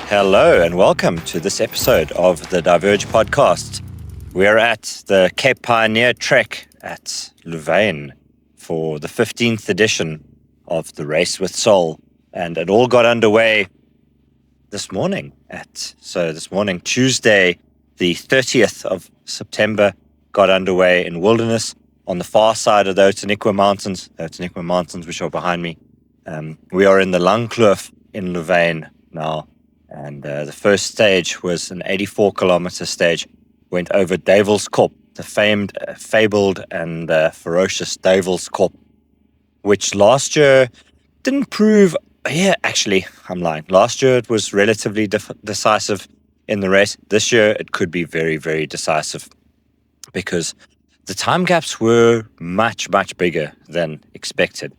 Hello and welcome to this episode of the Diverge Podcast. We're at the Cape Pioneer Trek at Louvain for the 15th edition of the Race with Soul. And it all got underway this morning, Tuesday, the 30th of September, got underway in Wilderness on the far side of the Outeniqua Mountains, which are behind me. We are in the Langkloof in Louvain now. And the first stage was an 84-kilometer stage, went over Duivelskop, the fabled and ferocious Duivelskop, which last year didn't prove... actually, I'm lying. Last year it was relatively decisive in the race. This year it could be very, very decisive because the time gaps were much, much bigger than expected.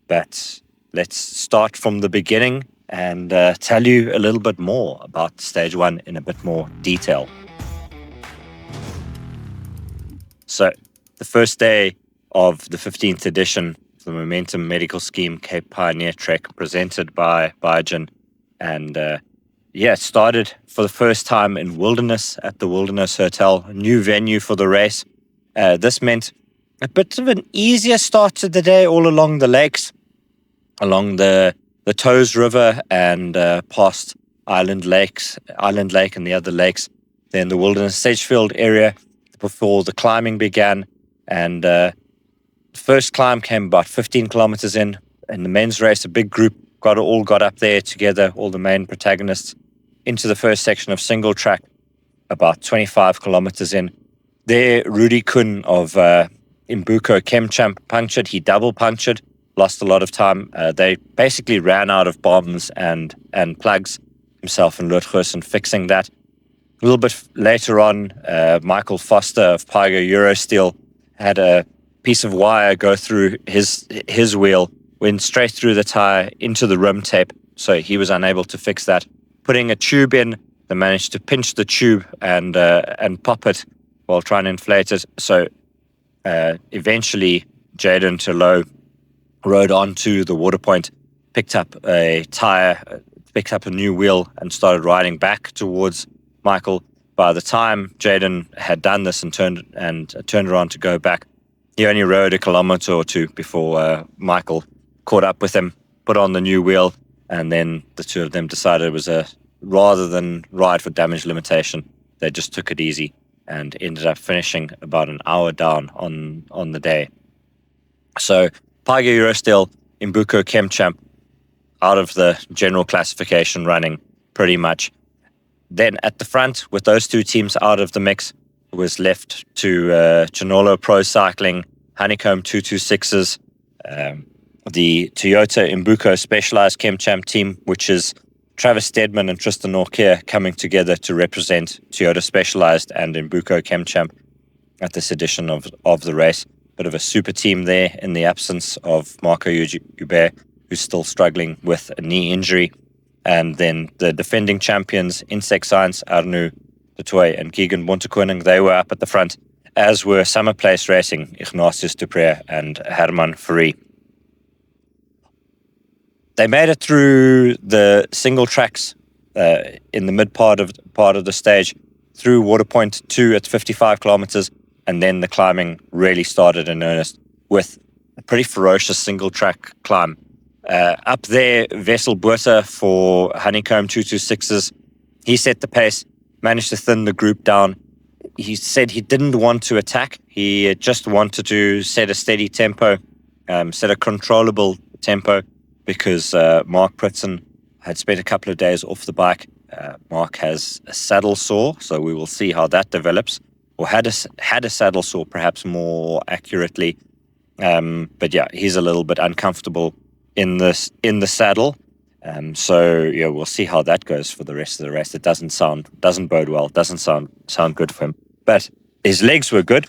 But let's start from the beginning and tell you a little bit more about Stage 1 in a bit more detail. So, the first day of the 15th edition of the Momentum Medical Scheme Cape Pioneer Trek presented by Biogen. And it started for the first time in Wilderness at the Wilderness Hotel, a new venue for the race. This meant a bit of an easier start to the day all along the lakes, along the Toes River and past Island Lake and the other lakes, then the Wilderness Sedgefield area before the climbing began. And the first climb came about 15 kilometers in the men's race. A big group got up there together, all the main protagonists, into the first section of single track, about 25 kilometers in. There, Rudy Kun of Imbuko ChemChamp punctured. He double punctured. Lost a lot of time. They basically ran out of bombs and plugs, himself and Lutgers, fixing that. A little bit later on, Michael Foster of Pygo Eurosteel had a piece of wire go through his wheel, went straight through the tire into the rim tape, so he was unable to fix that. Putting a tube in, they managed to pinch the tube and pop it while trying to inflate it. So eventually, Jaden Terlouw rode onto the water point, picked up a tire, picked up a new wheel, and started riding back towards Michael. By the time Jaden had done this and turned around to go back, he only rode a kilometer or two before Michael caught up with him, put on the new wheel, and then the two of them decided it was rather than ride for damage limitation, they just took it easy and ended up finishing about an hour down on the day. So Pygo Eurosteel, Imbuko ChemChamp, out of the general classification running pretty much. Then at the front, with those two teams out of the mix, was left to Chinolo Pro Cycling, Honeycomb 226s, the Toyota Imbuko Specialized ChemChamp team, which is Travis Stedman and Tristan Nortje coming together to represent Toyota Specialized and Imbuko ChemChamp at this edition of the race. Bit of a super team there in the absence of Marco Hubert, who's still struggling with a knee injury. And then the defending champions, Insect Science, Arnu de Tooy and Keegan Bontekoning, they were up at the front, as were Summer Place Racing, Ignatius Dupré and Herman Fourie. They made it through the single tracks in the mid part of the stage, through Water Point 2 at 55 kilometers, and then the climbing really started in earnest with a pretty ferocious single track climb. Up there, Wessel Botha for Honeycomb 226s, he set the pace, managed to thin the group down. He said he didn't want to attack. He just wanted to set a steady tempo, set a controllable tempo, because Mark Pritson had spent a couple of days off the bike. Mark has a saddle sore, so we will see how that develops. Or had a saddle sore, perhaps more accurately. But yeah, he's a little bit uncomfortable in the saddle. So yeah, we'll see how that goes for the rest of the race. It doesn't bode well. Doesn't sound good for him. But his legs were good,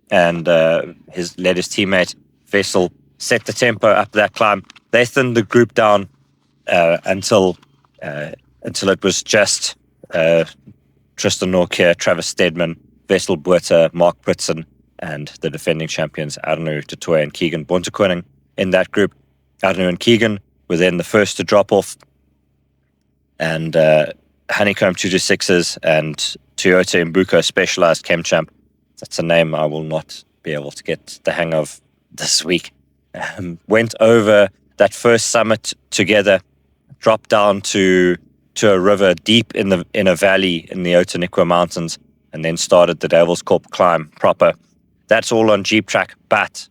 and let his teammate Wessel set the tempo up that climb. They thinned the group down until it was just Tristan Nortje, Travis Stedman, Wessel Botha, Mark Pritson, and the defending champions Arnu de Tooy and Keegan Bontekoning in that group. Arnu and Keegan were then the first to drop off, and Honeycomb 226s and Toyota Imbuko Specialized ChemChamp. That's a name I will not be able to get the hang of this week. Went over that first summit together, dropped down to a river deep in a valley in the Otaniqua Mountains, and then started the Devil's Corp climb proper. That's all on Jeep track, but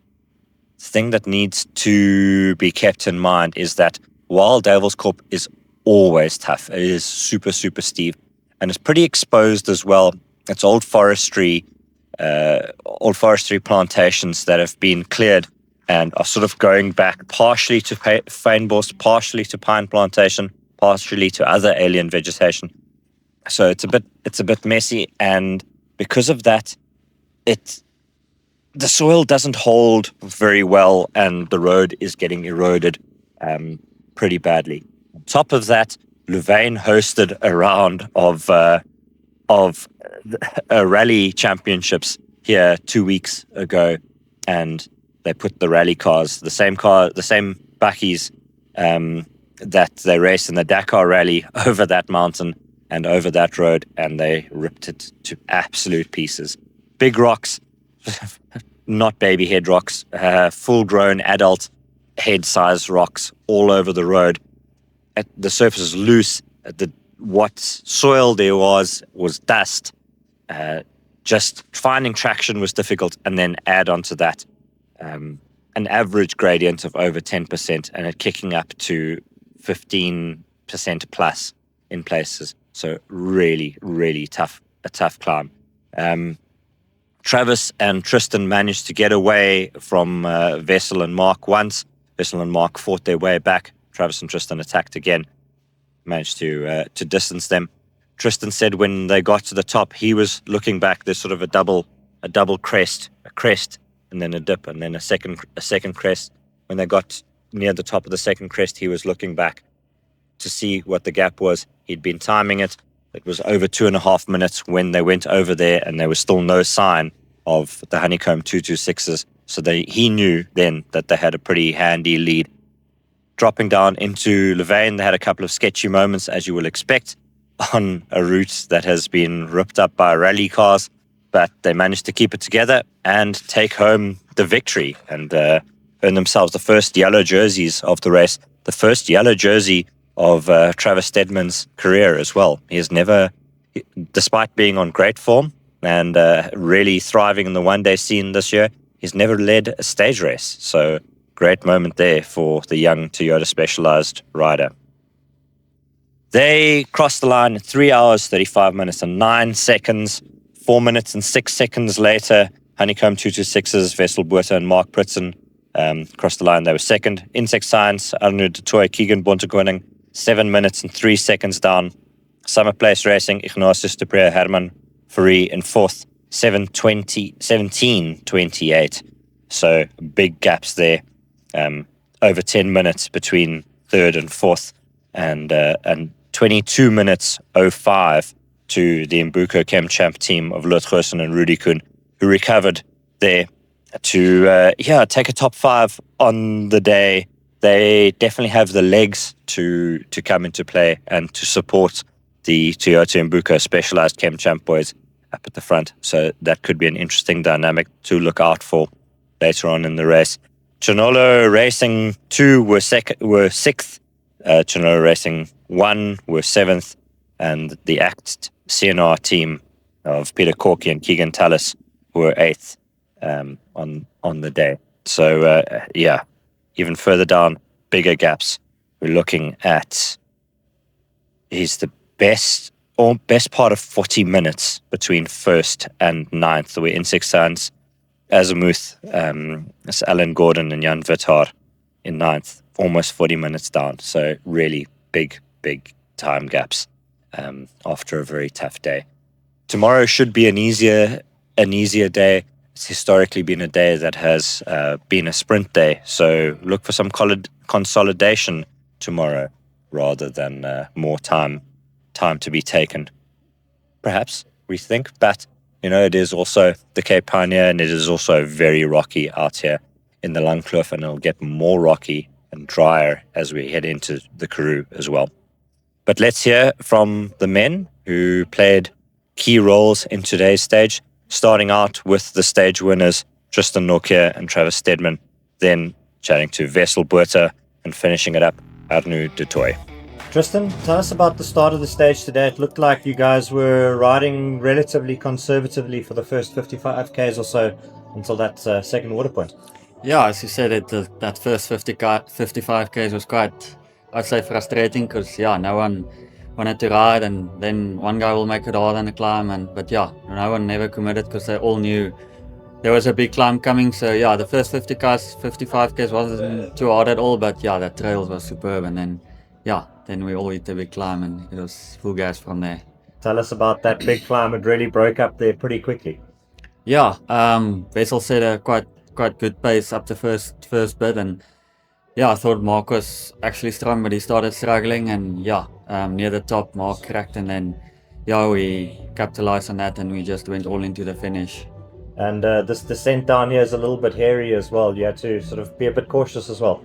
the thing that needs to be kept in mind is that while Devil's Corp is always tough, it is super, super steep, and it's pretty exposed as well. It's old forestry plantations that have been cleared and are sort of going back partially to fynbos, partially to pine plantation, partially to other alien vegetation. So it's a bit messy, and because of that, the soil doesn't hold very well, and the road is getting eroded pretty badly. On top of that, Louvain hosted a round of rally championships here 2 weeks ago, and they put the rally cars, the same bakkies that they raced in the Dakar rally over that mountain and over that road, and they ripped it to absolute pieces. Big rocks, not baby head rocks, full-grown adult head-size rocks all over the road. The surface is loose. What soil there was dust. Just finding traction was difficult, and then add onto that an average gradient of over 10% and it kicking up to 15% plus in places. So really, really a tough climb. Travis and Tristan managed to get away from Vessel and Mark once. Vessel and Mark fought their way back. Travis and Tristan attacked again, managed to distance them. Tristan said when they got to the top, he was looking back. There's sort of a double crest, and then a dip, and then a second crest. When they got near the top of the second crest, he was looking back to see what the gap was. He'd been timing it. It was over 2.5 minutes when they went over there, and there was still no sign of the Honeycomb 226s. So he knew then that they had a pretty handy lead. Dropping down into Louvain, they had a couple of sketchy moments, as you will expect, on a route that has been ripped up by rally cars, but they managed to keep it together and take home the victory and earn themselves the first yellow jerseys of the race, the first yellow jersey of Travis Stedman's career as well. He has never, despite being on great form and really thriving in the one-day scene this year, he's never led a stage race. So great moment there for the young Toyota Specialized rider. They crossed the line in 3 hours, 35 minutes and 9 seconds. 4 minutes and 6 seconds later, Honeycomb 226's Vessel Buerta and Mark Pritson crossed the line. They were second. Insect Science, Arnoud de Toy, Keegan Bontekoning, 7 minutes and 3 seconds down. Summer Place Racing, Ignatius de Pre, Herman Fourie in fourth, 17:28. So big gaps there. Over 10 minutes between third and fourth, and 22 minutes 05 to the Imbuko ChemChamp team of Lut Goosen and Rudy Koen, who recovered there to take a top 5 on the day. They definitely have the legs to come into play and to support the Toyota Imbuko Specialized ChemChamp boys up at the front. So that could be an interesting dynamic to look out for later on in the race. Chinolo Racing 2 were sixth. Chinolo Racing 1 were 7th. And the ACT CNR team of Peter Corky and Keegan Tallis were 8th on the day. So, even further down, bigger gaps. We're looking at he's the best part of 40 minutes between first and ninth. We're in Insect Science, Azimuth, it's Alan Gordon and Jan Vitar in ninth, almost 40 minutes down. So really big time gaps after a very tough day. Tomorrow should be an easier day. It's historically been a day that has been a sprint day. So look for some consolidation tomorrow rather than more time to be taken. Perhaps, we think, but it is also the Cape Pioneer, and it is also very rocky out here in the Langkloof, and it'll get more rocky and drier as we head into the Karoo as well. But let's hear from the men who played key roles in today's stage, starting out with the stage winners, Tristan, Nortje and Travis Stedman, then chatting to Wessel Botha and finishing it up, Arnu de Tooy. Tristan, tell us about the start of the stage today. It looked like you guys were riding relatively conservatively for the first 55Ks or so until that second water point. Yeah, as you said, that first 55Ks was quite, I'd say, frustrating because, no one wanted to ride, and then one guy will make it hard on the climb. But no one never committed because they all knew there was a big climb coming. So, the first 55Ks wasn't too hard at all, but that trail was superb. And then we all hit the big climb and it was full gas from there. Tell us about that big climb. It really broke up there pretty quickly. Wessel set a quite good pace up the first bit, and I thought Mark was actually strong, but he started struggling, and near the top Mark cracked, and then we capitalized on that and we just went all into the finish. And this descent down here is a little bit hairy as well. You had to sort of be a bit cautious as well.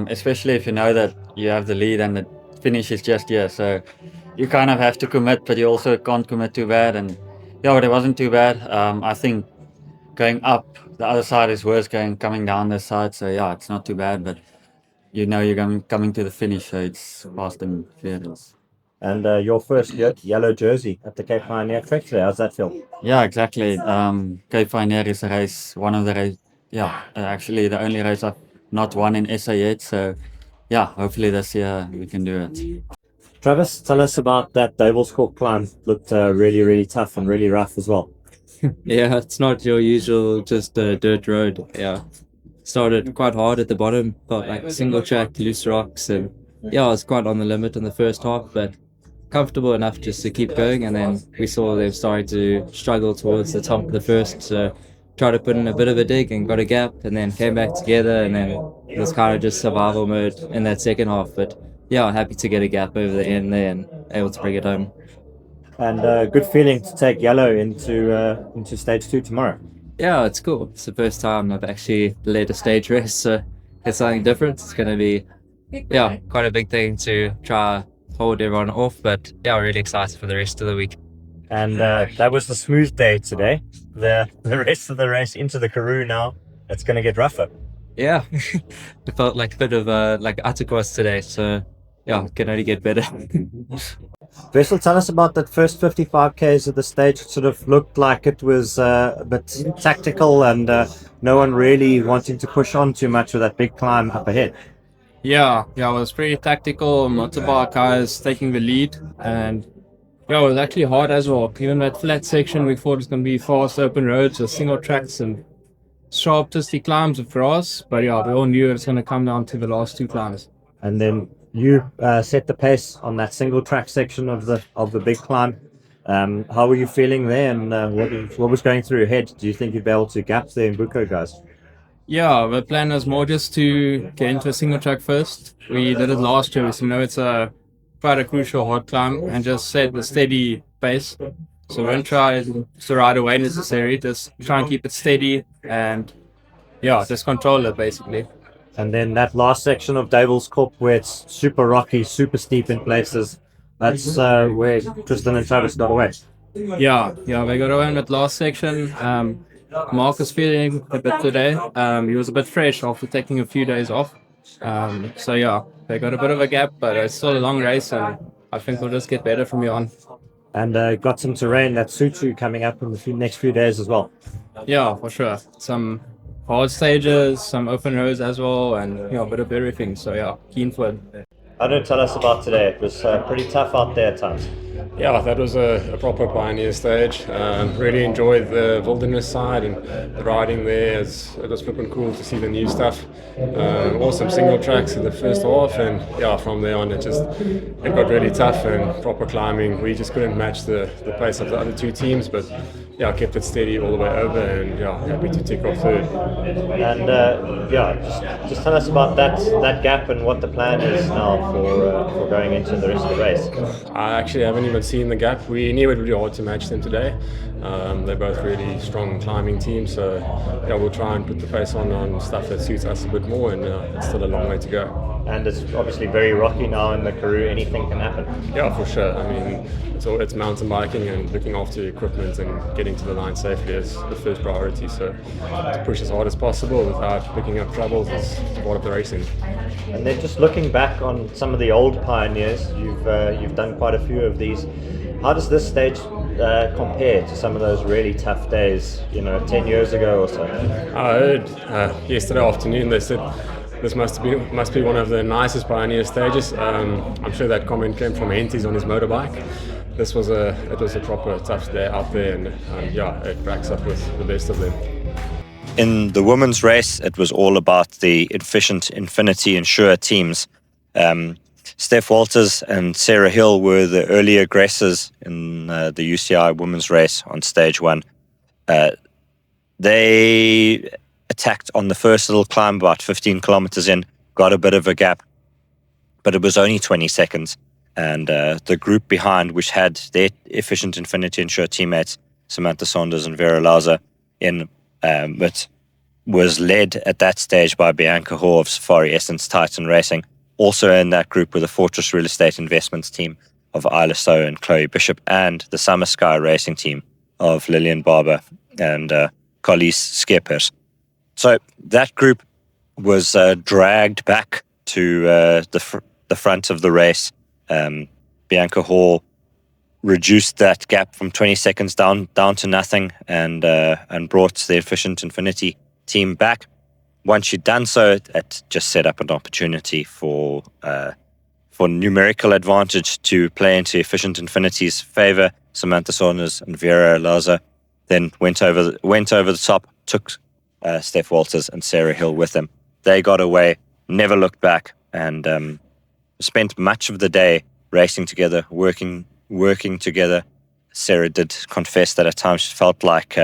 Especially if you know that you have the lead and the finish is just here, so you kind of have to commit, but you also can't commit too bad. And but it wasn't too bad. I think going up the other side is worse coming down this side, so it's not too bad, but you're coming to the finish, so it's fast and furious. And your first yellow jersey at the Cape Pioneer Trek today, how's that feel? Yeah, exactly. Cape Pioneer is a race, one of the race, actually the only race I've not won in SA yet, so hopefully this year we can do it. Travis, tell us about that Devil's Cork climb. Looked really, really tough and really rough as well. Yeah, it's not your usual just a dirt road. Yeah, started quite hard at the bottom, felt like single track, loose rocks, and I was quite on the limit in the first half, but comfortable enough just to keep going. And then we saw them starting to struggle towards the top of the first, so tried to put in a bit of a dig and got a gap, and then came back together, and then it was kind of just survival mode in that second half. But happy to get a gap over the end there and able to bring it home. And good feeling to take yellow into stage 2 tomorrow. Yeah, it's cool. It's the first time I've actually led a stage race, so it's something different. It's going to be quite a big thing to try hold everyone off, but we're really excited for the rest of the week. And that was the smooth day today. The rest of the race into the Karoo now, it's going to get rougher. Yeah, it felt like a bit of like Atacross today, so it can only get better. Wessel, tell us about that first 55Ks of the stage. It sort of looked like it was a bit tactical and no one really wanting to push on too much with that big climb up ahead. Yeah, it was pretty tactical. Motorbike guys taking the lead, and it was actually hard as well. Even that flat section, we thought it was going to be fast open roads with single tracks and sharp twisty climbs of grass, but we all knew it was going to come down to the last two climbs. And then you set the pace on that single track section of the big climb. How were you feeling there, and what was going through your head? Do you think you'd be able to gap the Imbuko guys? Yeah, the plan was more just to get into a single track first. We did it last year, so we know it's quite a crucial hard climb, and just set the steady pace. So we won't try to ride away necessarily, just try and keep it steady and just control it basically. And then that last section of Devil's Cork where it's super rocky, super steep in places, that's where Tristan and Travis got away. Yeah, they got away in that last section. Mark was feeling a bit today. He was a bit fresh after taking a few days off. They got a bit of a gap, but it's still a long race, and I think we'll just get better from here on. And got some terrain that suits you coming up in the next few days as well. Yeah, for sure. Some hard stages, some open roads as well, and a bit of everything. So keen for it. I don't tell us about today. It was pretty tough out there at times. Yeah, that was a proper pioneer stage. Really enjoyed the wilderness side and the riding there. It was flipping cool to see the new stuff. Awesome single tracks in the first half, and from there on it got really tough and proper climbing. We just couldn't match the pace of the other two teams, but kept it steady all the way over, and happy to tick off third. And just tell us about that gap and what the plan is now for going into the rest of the race. I actually haven't even seen the gap. We knew it would be hard to match them today. They're both really strong climbing teams, so yeah, we'll try and put the pace on stuff that suits us a bit more, and it's still a long way to go. And it's obviously very rocky now in the Karoo. Anything can happen. Yeah, for sure. I mean, it's mountain biking, and looking after your equipment and getting to the line safely is the first priority. So to push as hard as possible without picking up troubles is part of the racing. And then just looking back on some of the old pioneers, you've done quite a few of these. How does this stage compare to some of those really tough days, 10 years ago or so? I heard yesterday afternoon they said this must be one of the nicest pioneer stages. I'm sure that comment came from Henties on his motorbike. It was a proper tough day out there, and it racks up with the best of them. In the women's race, it was all about the efficient Infiniti Insure teams. Steph Walters and Sarah Hill were the early aggressors in the UCI women's race on stage 1. They attacked on the first little climb about 15 kilometers in, got a bit of a gap, but it was only 20 seconds. And the group behind, which had their efficient Infiniti Insure teammates, Samantha Saunders and Vera Lauser, but was led at that stage by Bianca Hoare of Safari Essence Titan Racing. Also in that group were the Fortress Real Estate Investments team of Isla So and Chloe Bishop, and the Summer Sky Racing team of Lillian Barber and Collis Skeppers. So that group was dragged back to the front of the race. Bianca Hoare reduced that gap from 20 seconds down to nothing, and brought the efficient Infiniti team back. Once she'd done so, it just set up an opportunity for numerical advantage to play into efficient Infiniti's favor. Samantha Saunders and Vera Lauser then went over the top, took Steph Walters and Sarah Hill with them. They got away, never looked back, and spent much of the day racing together, working together. Sarah did confess that at times she felt like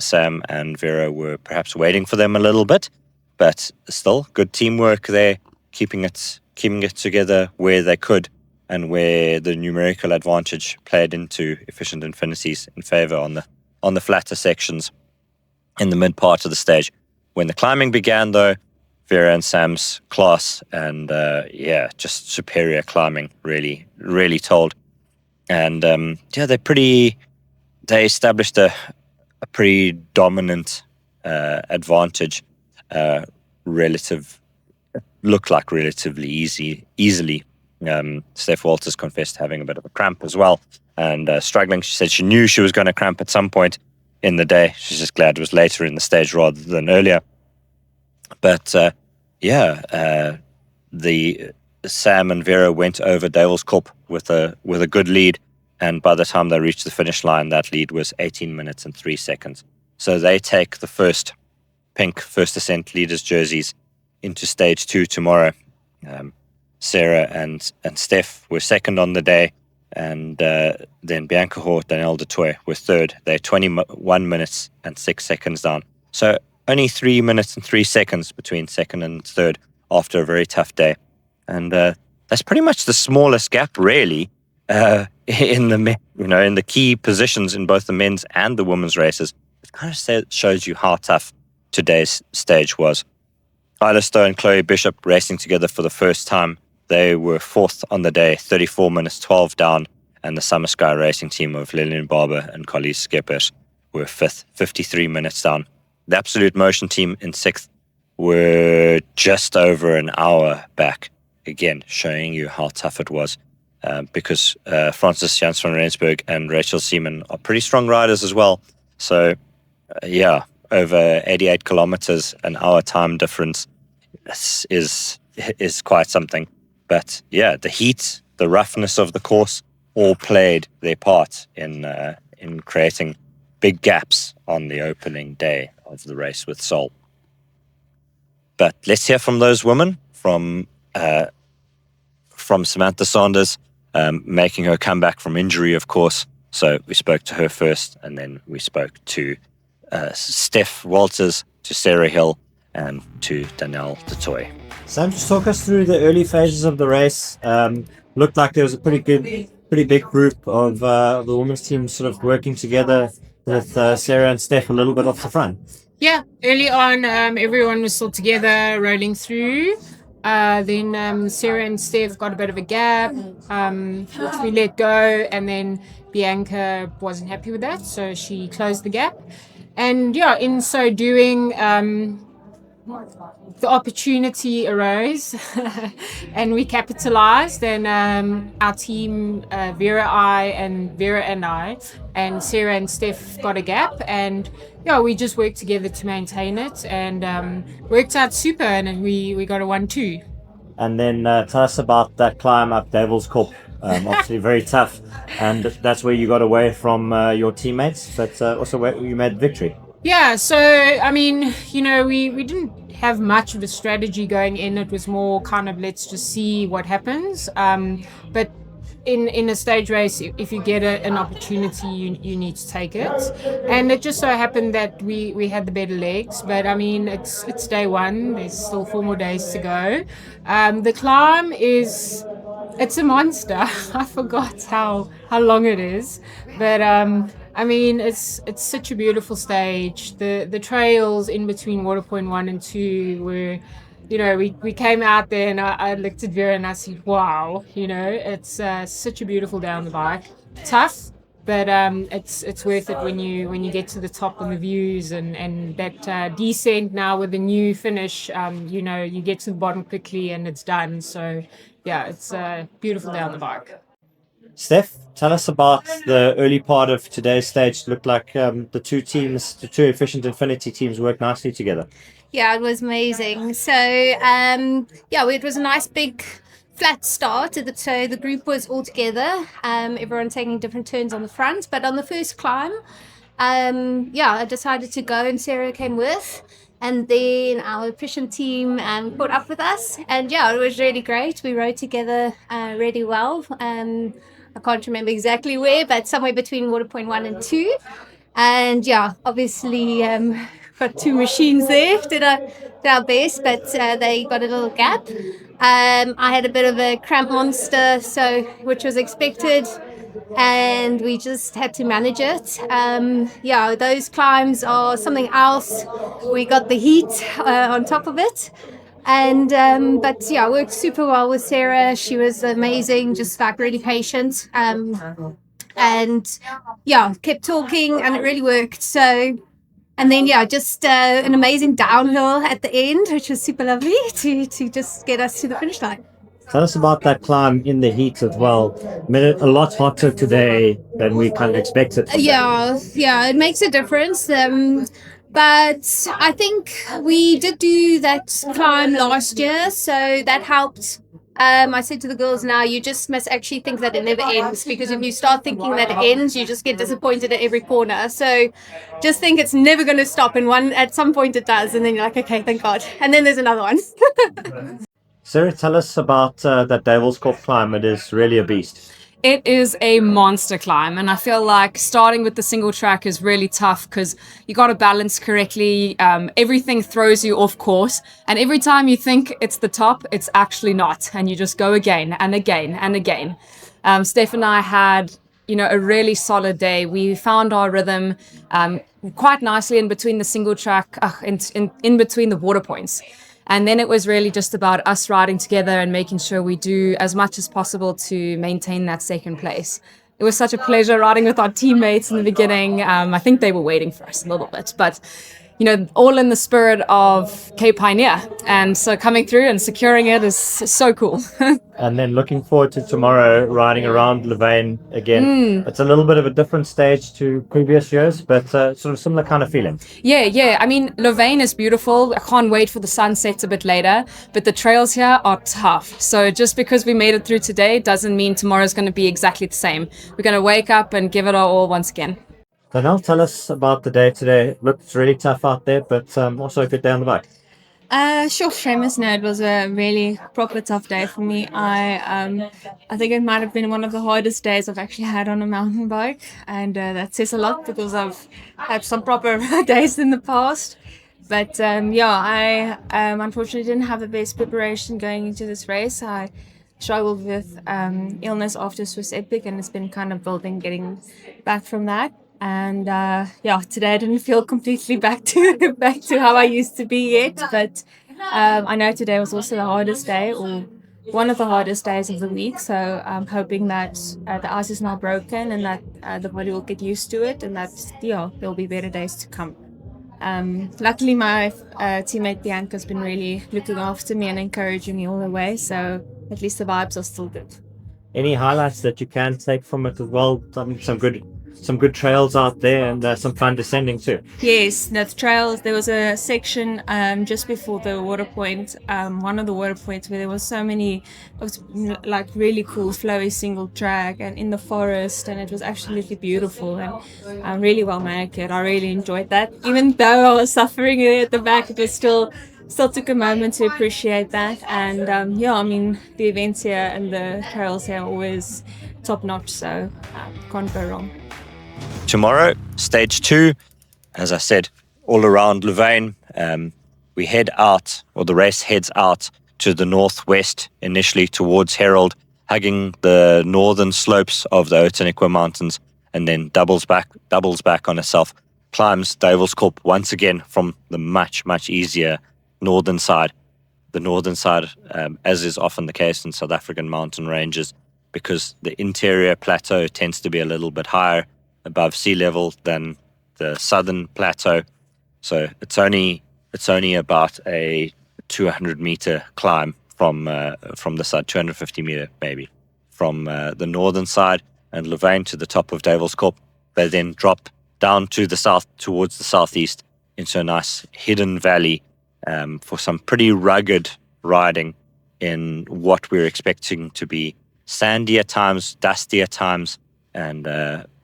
Sam and Vera were perhaps waiting for them a little bit, but still good teamwork there, keeping it together where they could, and where the numerical advantage played into efficient Infinities in favor on the flatter sections in the mid part of the stage. When the climbing began, though, Vera and Sam's class and just superior climbing really, really told. And they established a pretty dominant advantage. Looked like relatively easily. Steph Walters confessed having a bit of a cramp as well, and struggling. She said she knew she was going to cramp at some point in the day. She's just glad it was later in the stage rather than earlier. But the Sam and Vera went over Davil's Kop with a good lead, and by the time they reached the finish line, that lead was 18 minutes and 3 seconds. So they take the first pink First Ascent leaders jerseys into stage 2 tomorrow. Sarah and Steph were second on the day, and then Bianca Hoare, Danielle de Toy were third. They're 21 minutes and 6 seconds down. So only 3 minutes and 3 seconds between second and third after a very tough day. And that's pretty much the smallest gap, really, in the key positions in both the men's and the women's races. It kind of shows you how tough today's stage was. Isla Stowe and Chloe Bishop racing together for the first time. They were fourth on the day, 34 minutes 12 down, and the Summer Sky Racing team of Lillian Barber and Collis Skeppers were fifth, 53 minutes down. The Absolute Motion team in sixth were just over an hour back, again showing you how tough it was, because Francis Jans van Rensburg and Rachel Seaman are pretty strong riders as well. So over 88 kilometers, an hour time difference is quite something. But the heat, the roughness of the course, all played their part in creating big gaps on the opening day of the race with Seoul. But let's hear from those women, from Samantha Saunders, making her comeback from injury, of course. So we spoke to her first, and then we spoke to Steph Walters, to Sarah Hill, and to Danielle de Toy. Sam, just talk us through the early phases of the race. Looked like there was a pretty big group of the women's team sort of working together with Sarah and Steph a little bit off the front. Yeah, early on, everyone was still together, rolling through. Then Sarah and Steph got a bit of a gap, which we let go, and then Bianca wasn't happy with that, so she closed the gap. And yeah, in so doing, the opportunity arose and we capitalized, and our team, Vera and I and Sarah and Steph got a gap, and yeah, we just worked together to maintain it, and worked out super, and then we got a 1-2. And then tell us about that climb up Devil's Corp. Obviously very tough, and that's where you got away from your teammates, but also where you made victory. Yeah, so I mean, we didn't have much of a strategy going in. It was more kind of, let's just see what happens. But in a stage race, if you get an opportunity, you need to take it. And it just so happened that we had the better legs. But I mean, it's day one. There's still 4 more days to go. The climb it's a monster. I forgot how long it is, but I mean, it's such a beautiful stage. The trails in between water point 1 and 2 were, we came out there, and I looked at Vera and I said, wow, it's such a beautiful day on the bike. Tough, but it's worth it when you get to the top and the views and that descent now with the new finish. You get to the bottom quickly and it's done. So yeah, it's a beautiful day on the bike. Steph, tell us about the early part of today's stage. It looked like the two efficient Infiniti teams worked nicely together. Yeah, it was amazing. So it was a nice big flat start. So the group was all together, everyone taking different turns on the front. But on the first climb, I decided to go, and Sarah came with. And then our efficient team caught up with us. And yeah, it was really great. We rode together really well. I can't remember exactly where, but somewhere between water point 1 and 2. And yeah, obviously got 2 machines there. Did our best, but they got a little gap. I had a bit of a cramp monster, which was expected, and we just had to manage it. Those climbs are something else. We got the heat on top of it. And worked super well with Sarah. She was amazing, just like really patient. Kept talking, and it really worked. So, and then just an amazing downhill at the end, which was super lovely to just get us to the finish line. Tell us about that climb in the heat as well. Made it a lot hotter today than we kind of expected. Yeah, it makes a difference. But I think we did do that climb last year, so that helped. I said to the girls, now you just must actually think that it never ends, because if you start thinking that it ends, you just get disappointed at every corner. So just think it's never going to stop, and at some point it does, and then you're like, okay, thank God. And then there's another one. Sarah, tell us about that Devil's Corp climb. It is really a beast. It is a monster climb, and I feel like starting with the single track is really tough because you got to balance correctly. Everything throws you off course, and every time you think it's the top, it's actually not, and you just go again and again and again. Steph and I had a really solid day. We found our rhythm quite nicely in between the single track, in between the water points. And then it was really just about us riding together and making sure we do as much as possible to maintain that second place. It was such a pleasure riding with our teammates in the beginning. I think they were waiting for us a little bit, but all in the spirit of Cape Pioneer. And so coming through and securing it is so cool. And then looking forward to tomorrow, riding around Louvain again. It's a little bit of a different stage to previous years, but sort of similar kind of feeling. Yeah. I mean, Louvain is beautiful. I can't wait for the sunset a bit later, but the trails here are tough. So just because we made it through today doesn't mean tomorrow's going to be exactly the same. We're going to wake up and give it our all once again. Danielle, tell us about the day today. Look, it's really tough out there, but also a good day on the bike. Sure, Seamus. No, it was a really proper tough day for me. I think it might have been one of the hardest days I've actually had on a mountain bike, and that says a lot because I've had some proper days in the past. But I unfortunately didn't have the best preparation going into this race. I struggled with illness after Swiss Epic, and it's been kind of getting back from that. And today I didn't feel completely back to how I used to be yet. But I know today was also the hardest day, or one of the hardest days of the week. So I'm hoping that the ice is now broken and that the body will get used to it, and that there'll be better days to come. Luckily, my teammate Bianca has been really looking after me and encouraging me all the way. So at least the vibes are still good. Any highlights that you can take from it as well? Some good trails out there, and some fun descending too. Yes, the trails. There was a section just before the water point, one of the water points where there was so many, it was like really cool flowy single track and in the forest, and it was absolutely beautiful and really well manicured. I really enjoyed that. Even though I was suffering at the back, it was still took a moment to appreciate that. And the events here and the trails here are always top notch, so can't go wrong. Tomorrow, stage 2, as I said, all around Louvain. We head out, or the race heads out to the northwest, initially towards Herald, hugging the northern slopes of the Outeniqua Mountains, and then doubles back on itself, climbs Duivelskorp once again from the much, much easier northern side. The northern side, as is often the case in South African mountain ranges, because the interior plateau tends to be a little bit higher above sea level than the southern plateau. So it's only about a 200 meter climb from the side, 250 meter maybe, from the northern side and Louvain to the top of Duivelskorp. They then drop down to the south, towards the southeast, into a nice hidden valley for some pretty rugged riding in what we're expecting to be sandy at times, dusty at times, and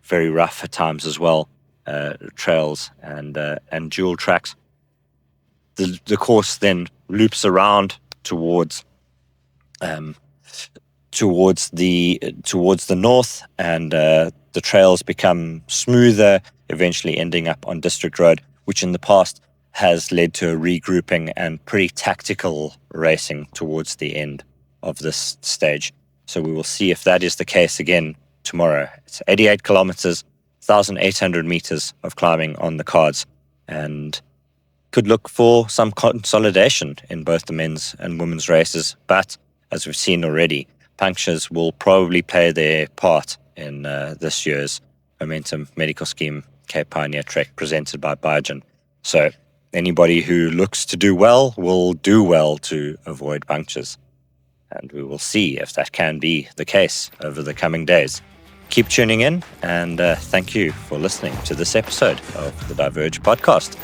very rough at times as well, trails and dual tracks. The course then loops around towards the north, and the trails become smoother, eventually ending up on District Road, which in the past has led to a regrouping and pretty tactical racing towards the end of this stage. So we will see if that is the case again tomorrow. It's 88 kilometers, 1,800 meters of climbing on the cards, and could look for some consolidation in both the men's and women's races. But as we've seen already, punctures will probably play their part in this year's Momentum Medical Scheme Cape Pioneer Trek presented by Biogen. So anybody who looks to do well will do well to avoid punctures. And we will see if that can be the case over the coming days. Keep tuning in, and thank you for listening to this episode of the Diverge Podcast.